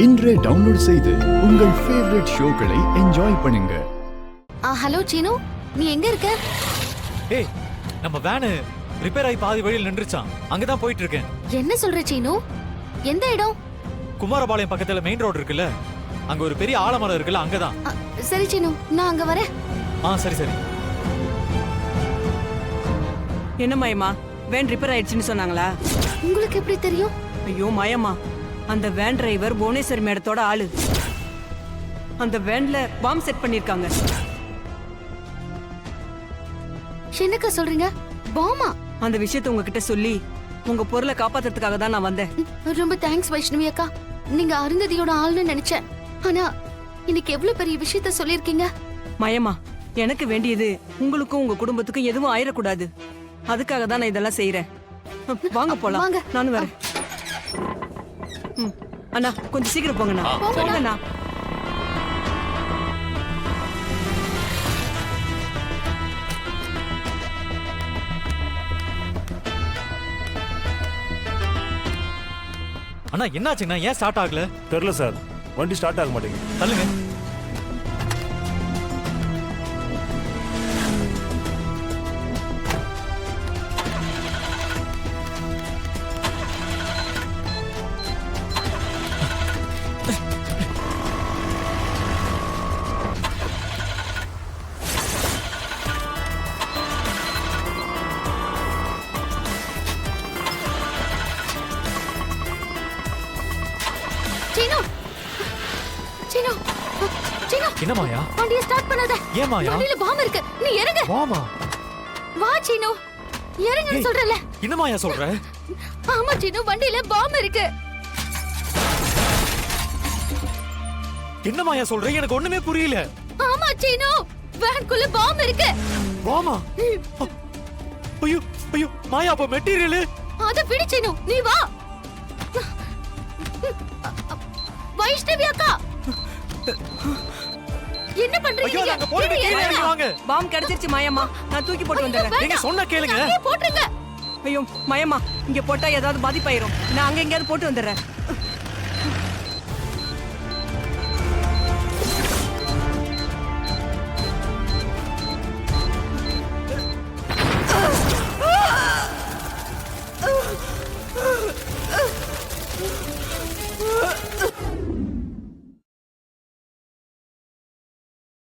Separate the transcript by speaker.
Speaker 1: இன்றே டவுன்லோட் செய்து உங்கள் ஃபேவரட் ஷோக்களை என்ஜாய் பண்ணுங்க.
Speaker 2: ஹலோ சீனு, நீ எங்க இருக்க?
Speaker 3: ஏய், நம்ம வேன் ரிப்பேர் ஆகி பாதி வழியில் நின்றுச்சான். அங்கதான் போயிட்டு இருக்கேன்.
Speaker 2: என்ன சொல்ற சீனு? எந்த இடம்?
Speaker 3: குமாரபாளையம் பக்கத்துல மெயின் ரோடு இருக்குல்ல, அங்க ஒரு பெரிய ஆலமரம் இருக்குல்ல, அங்கதான்.
Speaker 2: சரி சீனு, நான் அங்க வரேன்.
Speaker 3: சரி சரி.
Speaker 4: என்ன மாயம்மா, வேன் ரிப்பேர் ஆயிடுச்சுன்னு சொன்னாங்களா?
Speaker 2: உங்களுக்கு எப்படி தெரியும்?
Speaker 4: ஐயோ மாயம்மா, அந்த வேன் டிரைவர் புவனேஸ்வர் மேடத்தோட ஆளு. அந்த வேன்ல பாம் செட் பண்ணிருக்காங்க.
Speaker 2: என்னக்கா சொல்றீங்க? பாமா?
Speaker 4: அந்த விஷயத்தை உங்ககிட்ட சொல்லி உங்க பொருளை காப்பாத்துறதுக்காக தான் நான் வந்தேன்.
Speaker 2: ரொம்ப தேங்க்ஸ் வைஷ்ணவி அக்கா. நீங்க அருந்ததியோட ஆள்னு நினைச்சேன். ஆனா இன்னைக்கு எவ்வளவு பெரிய விஷயத்த சொல்லிருக்கீங்க.
Speaker 4: மயமா, எனக்கு வேண்டியது உங்களுக்கும் உங்க குடும்பத்துக்கும் எதுவும் ஆயிடக்கூடாது. அதுக்காக தான் நான் இதெல்லாம் செய்யறேன். வாங்க போலாம்.
Speaker 2: வாங்க.
Speaker 4: நானும் வரேன். அண்ணா, கொஞ்சம் சீக்கிரம் போங்கண்ணா. போங்கண்ணா.
Speaker 3: அண்ணா என்னாச்சுங்கண்ணா? ஏன் ஸ்டார்ட் ஆகல?
Speaker 5: தெரியல சார், வண்டி ஸ்டார்ட் ஆக மாட்டேங்குது.
Speaker 3: தள்ளுங்க.
Speaker 2: சீனு, சீனு, சீனு.
Speaker 3: என்ன மாயா?
Speaker 2: வண்டியை ஸ்டார்ட் பண்ணாத.
Speaker 3: ஏன் மாயா?
Speaker 2: வண்டியில பாம் இருக்கு. நீ இறங்கு.
Speaker 3: வாமா.
Speaker 2: வா சீனு, இறங்குன்னு சொல்றல.
Speaker 3: என்ன மாயா சொல்ற?
Speaker 2: ஆமா சீனு, வண்டியில பாம் இருக்கு.
Speaker 3: என்ன மாயா சொல்ற? எனக்கு ஒண்ணுமே புரியல.
Speaker 2: ஆமா சீனு, வேன்குள்ள பாம் இருக்கு.
Speaker 3: வாமா. ஐயோ ஐயோ மாயா, அப்ப மெட்டீரியல்
Speaker 2: அத பிடி சீனு, நீ வா. வைஷ்ணவி அக்கா, என்ன பண்றீங்க?
Speaker 3: ஐயோ, நாங்க போயிட்டு கீழே இறங்கி வாங்க.
Speaker 4: பாம் கிடைச்சிருச்சு மாயம்மா, நான் தூக்கி போட்டு வந்துடுறேன்.
Speaker 3: நீங்க சொன்ன கேளுங்க.
Speaker 2: போட்டுருங்க.
Speaker 4: ஐயோ மாயம்மா, இங்க போட்டா ஏதாவது பாதிப்பாயிரும். நான் அங்க எங்கேயாவது போட்டு வந்துடுறேன்.